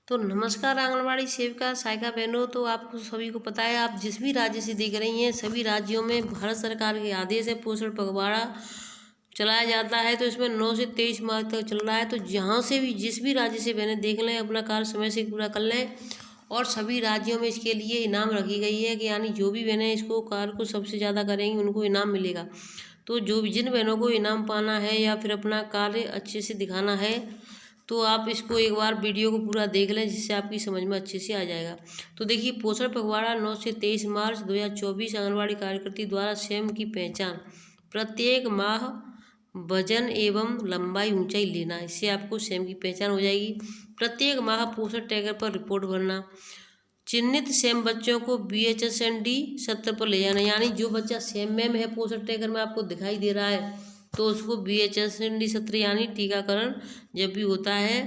तो नमस्कार आंगनबाड़ी सेविका सहायिका बहनों। तो आपको सभी को पता है, आप जिस भी राज्य से देख रही हैं, सभी राज्यों में भारत सरकार के आदेश है पोषण पखवाड़ा चलाया जाता है। तो इसमें 9 से 23 मार्च तक चल रहा है। तो जहाँ से भी जिस भी राज्य से बहनें देख लें, अपना कार्य समय से पूरा कर लें। और सभी राज्यों में इसके लिए इनाम रखी गई है कि यानी जो भी बहनें इसको कार्य को सबसे ज़्यादा करेंगी उनको इनाम मिलेगा। तो जो भी जिन बहनों को इनाम पाना है या फिर अपना कार्य अच्छे से दिखाना है, तो आप इसको एक बार वीडियो को पूरा देख लें, जिससे आपकी समझ में अच्छे से आ जाएगा। तो देखिए, पोषण पखवाड़ा 9 से 23 मार्च 2024 आंगनबाड़ी कार्यकर्ती द्वारा स्वयं की पहचान, प्रत्येक माह वजन एवं लंबाई ऊंचाई लेना, इससे आपको स्वयं की पहचान हो जाएगी। प्रत्येक माह पोषण टैगर पर रिपोर्ट भरना, चिन्हित सेम बच्चों को BHSND सत्र पर ले जाना, यानी जो बच्चा सेम में है पोषण टैगर में आपको दिखाई दे रहा है, तो उसको BHSND सत्र यानी टीकाकरण जब भी होता है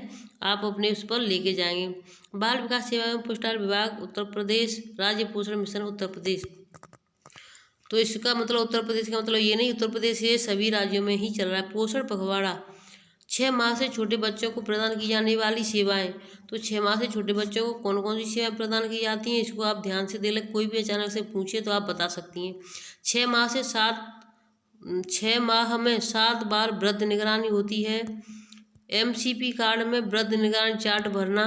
आप अपने उस पर लेके जाएंगे। बाल विकास सेवा एवं पुरस्कार विभाग उत्तर प्रदेश, राज्य पोषण मिशन उत्तर प्रदेश। तो इसका मतलब उत्तर प्रदेश का मतलब ये नहीं उत्तर प्रदेश, ये सभी राज्यों में ही चल रहा है। पोषण पखवाड़ा 6 माह से छोटे बच्चों को प्रदान की जाने वाली सेवाएं। तो 6 माह से छोटे बच्चों को कौन कौन सी सेवाएं प्रदान की जाती हैं, इसको आप ध्यान से देख लें। कोई भी अचानक से पूछे तो आप बता सकती हैं। 6 माह में 7 बार वृद्ध निगरानी होती है। MCP कार्ड में वृद्ध निगरानी चार्ट भरना,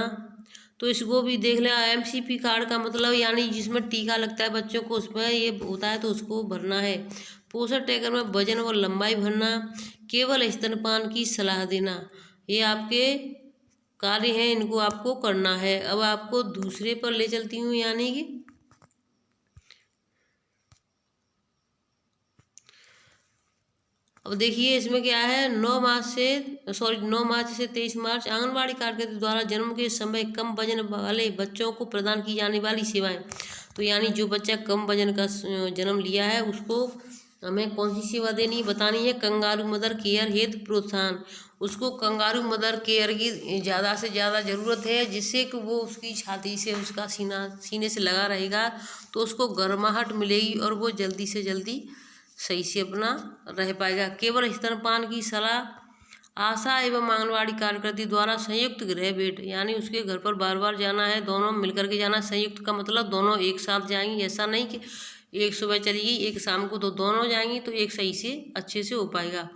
तो इसको भी देख लें। MCP कार्ड का मतलब यानी जिसमें टीका लगता है बच्चों को, उसमें ये होता है तो उसको भरना है। पोषण टैगर में वजन और लंबाई भरना, केवल स्तनपान की सलाह देना, ये आपके कार्य हैं, इनको आपको करना है। अब आपको दूसरे पर ले चलती हूँ, यानी कि अब देखिए इसमें क्या है। 9 मार्च से 23 मार्च आंगनबाड़ी कार्यकर्ता द्वारा जन्म के समय कम वजन वाले बच्चों को प्रदान की जाने वाली सेवाएं। तो यानी जो बच्चा कम वजन का जन्म लिया है उसको हमें कौन सी सेवा देनी बतानी है। कंगारू मदर केयर हेतु प्रोत्साहन, उसको कंगारू मदर केयर की ज़्यादा से ज़्यादा ज़रूरत है, जिससे कि वो उसकी छाती से उसका सीने से लगा रहेगा, तो उसको गर्माहट मिलेगी और वो जल्दी से जल्दी सही से अपना रह पाएगा। केवल स्तनपान की सलाह आशा एवं आंगनबाड़ी कार्यकर्ती द्वारा संयुक्त गृह भेंट, यानी उसके घर पर बार बार जाना है, दोनों मिलकर के जाना। संयुक्त का मतलब दोनों एक साथ जाएंगी, ऐसा नहीं कि एक सुबह चली गई एक शाम को, तो दोनों जाएंगी तो एक सही से अच्छे से हो पाएगा।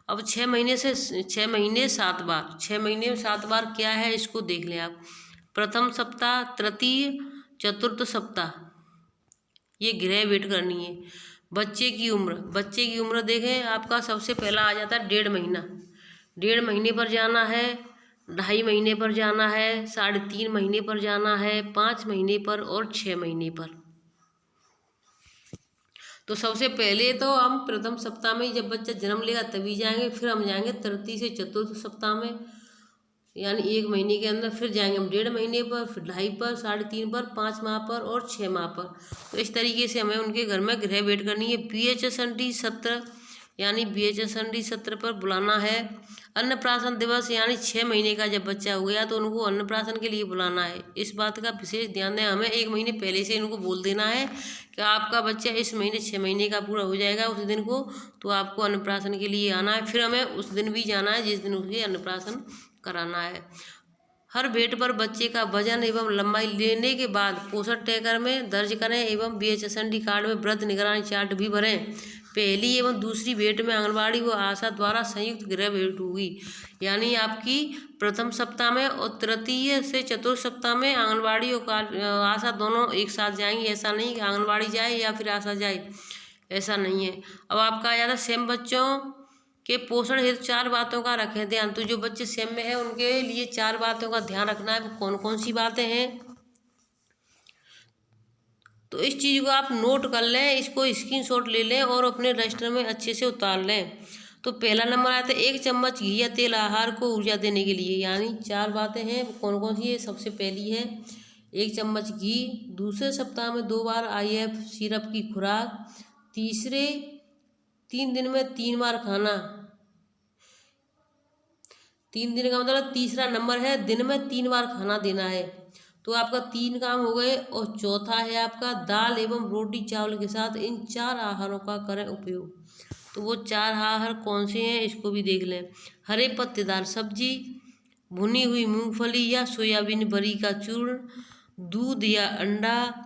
अब 6 महीने 7 बार, 6 महीने में 7 बार क्या है इसको देख लें आप। प्रथम सप्ताह, तृतीय, चतुर्थ सप्ताह, ये गृह भेंट करनी है। बच्चे की उम्र देखें, आपका सबसे पहला आ जाता है 1.5 महीना। 1.5 महीने पर जाना है, 2.5 महीने पर जाना है, 3.5 महीने पर जाना है, 5 महीने पर और 6 महीने पर। तो सबसे पहले तो हम प्रथम सप्ताह में जब बच्चा जन्म लेगा तभी जाएंगे, फिर हम जाएंगे तृतीय से चतुर्थ सप्ताह में, यानी 1 महीने के अंदर। फिर जाएंगे हम 1.5 महीने पर, फिर 2.5 पर, 3.5 पर, 5 माह पर और 6 माह पर। तो इस तरीके से हमें उनके घर में गृह भेंट करनी है। BHSND सत्र, यानी BHSND सत्र पर बुलाना है। अन्नप्राशन दिवस, यानी 6 महीने का जब बच्चा हो गया तो उनको अन्नप्राशन के लिए बुलाना है। इस बात का विशेष ध्यान दें, हमें 1 महीने पहले से इनको बोल देना है कि आपका बच्चा इस महीने 6 महीने का पूरा हो जाएगा उस दिन को, तो आपको अन्नप्राशन के लिए आना है। फिर हमें उस दिन भी जाना है जिस दिन उसके अन्नप्राशन कराना है। हर भेंट पर बच्चे का वजन एवं लंबाई लेने के बाद पोषण टैगर में दर्ज करें एवं BHSND कार्ड में वृद्ध निगरानी चार्ट भी भरें। पहली एवं दूसरी भेंट में आंगनबाड़ी व आशा द्वारा संयुक्त गृह भेंट होगी, यानी आपकी प्रथम सप्ताह में और तृतीय से चतुर्थ सप्ताह में आंगनबाड़ी और आशा दोनों एक साथ जाएंगी। ऐसा नहीं कि आंगनबाड़ी जाए या फिर आशा जाए, ऐसा नहीं है। अब आपका आ जाता है सेम बच्चों के पोषण हेतु 4 बातों का रखें ध्यान। तो जो बच्चे सेम में है उनके लिए 4 बातों का ध्यान रखना है। वो कौन कौन सी बातें हैं, तो इस चीज़ को आप नोट कर लें, इसको स्क्रीनशॉट ले लें और अपने रजिस्टर में अच्छे से उतार लें। तो पहला नंबर आता है 1 चम्मच घी या तेल आहार को ऊर्जा देने के लिए, यानी 4 बातें हैं। कौन कौन सी है, सबसे पहली है 1 चम्मच घी। दूसरे सप्ताह में 2 बार IF सिरप की खुराक। तीसरे 3 दिन में 3 बार खाना। 3 दिन का मतलब तीसरा नंबर है दिन में 3 बार खाना देना है। तो आपका 3 काम हो गए। और चौथा है आपका दाल एवं रोटी चावल के साथ इन 4 आहारों का करें उपयोग। तो वो 4 आहार कौन से हैं इसको भी देख लें। हरे पत्तेदार सब्जी, भुनी हुई मूंगफली या सोयाबीन बरी का चूर्ण, दूध या अंडा।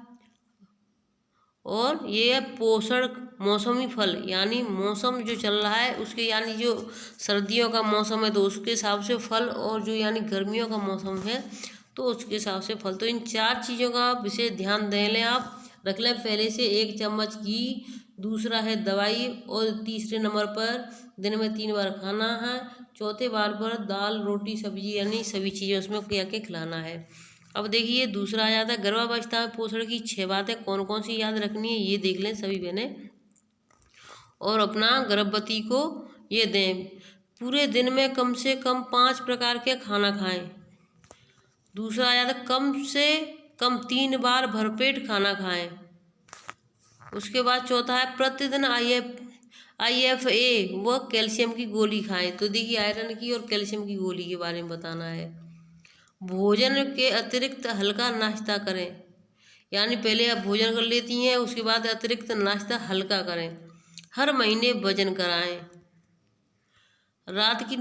और ये है पोषण मौसमी फल, यानी मौसम जो चल रहा है उसके, यानी जो सर्दियों का मौसम है तो उसके हिसाब से फल, और जो यानी गर्मियों का मौसम है तो उसके हिसाब से फल। तो इन 4 चीज़ों का विशेष ध्यान दे लें, आप रख लें पहले से। 1 चम्मच घी, दूसरा है दवाई, और तीसरे नंबर पर दिन में 3 बार खाना है, चौथे बार पर दाल रोटी सब्जी यानी सभी चीज़ें उसमें क्या क्या खिलाना है। अब देखिए दूसरा आ जाता है गर्भावस्था में पोषण की 6 बातें, कौन कौन सी याद रखनी है ये देख लें सभी बहनें, और अपना गर्भवती को ये दें। पूरे दिन में कम से कम 5 प्रकार के खाना खाएं। दूसरा आ जाता है कम से कम 3 बार भरपेट खाना खाएं। उसके बाद चौथा है प्रतिदिन IFA व कैल्शियम की गोली खाएं। तो देखिए आयरन की और कैल्शियम की गोली के बारे में बताना है। भोजन के अतिरिक्त हल्का नाश्ता करें, यानी पहले आप भोजन कर लेती हैं उसके बाद अतिरिक्त नाश्ता हल्का करें। हर महीने वजन कराएं। रात की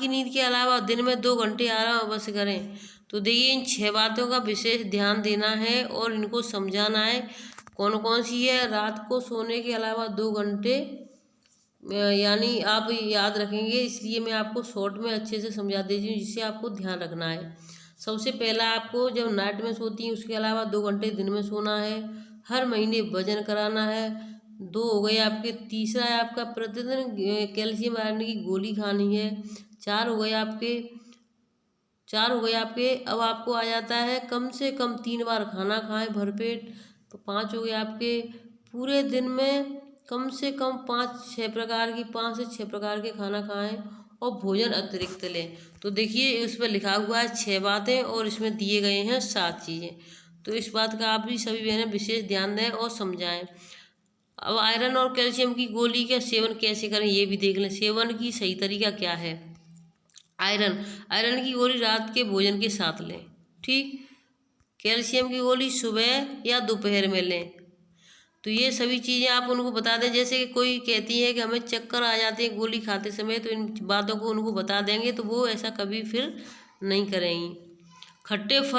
नींद के अलावा दिन में 2 घंटे आराम अवश्य करें। तो देखिए इन 6 बातों का विशेष ध्यान देना है और इनको समझाना है कौन कौन सी है। रात को सोने के अलावा 2 घंटे, यानी आप याद रखेंगे, इसलिए मैं आपको शॉर्ट में अच्छे से समझा देती हूँ जिससे आपको ध्यान रखना है। सबसे पहला आपको जब नाइट में सोती हैं उसके अलावा 2 घंटे दिन में सोना है। हर महीने वजन कराना है। 2 हो गए आपके। तीसरा है आपका प्रतिदिन कैल्शियम आयरन की गोली खानी है। 4 हो गए आपके। अब आपको आ जाता है कम से कम 3 बार खाना खाएं भरपेट। तो 5 हो गए आपके। पूरे दिन में कम से कम 5 से 6 प्रकार के खाना खाएं और भोजन अतिरिक्त लें। तो देखिए उस पर लिखा हुआ है 6 बातें और इसमें दिए गए हैं 7 चीज़ें। तो इस बात का आप भी सभी बहनें विशेष ध्यान दें और समझाएं। अब आयरन और कैल्शियम की गोली का सेवन कैसे करें ये भी देख लें। सेवन की सही तरीका क्या है। आयरन की गोली रात के भोजन के साथ लें, ठीक। कैल्शियम की गोली सुबह या दोपहर में लें। तो ये सभी चीज़ें आप उनको बता दें। जैसे कि कोई कहती है कि हमें चक्कर आ जाते हैं गोली खाते समय, तो इन बातों को उनको बता देंगे तो वो ऐसा कभी फिर नहीं करेंगी। खट्टे फल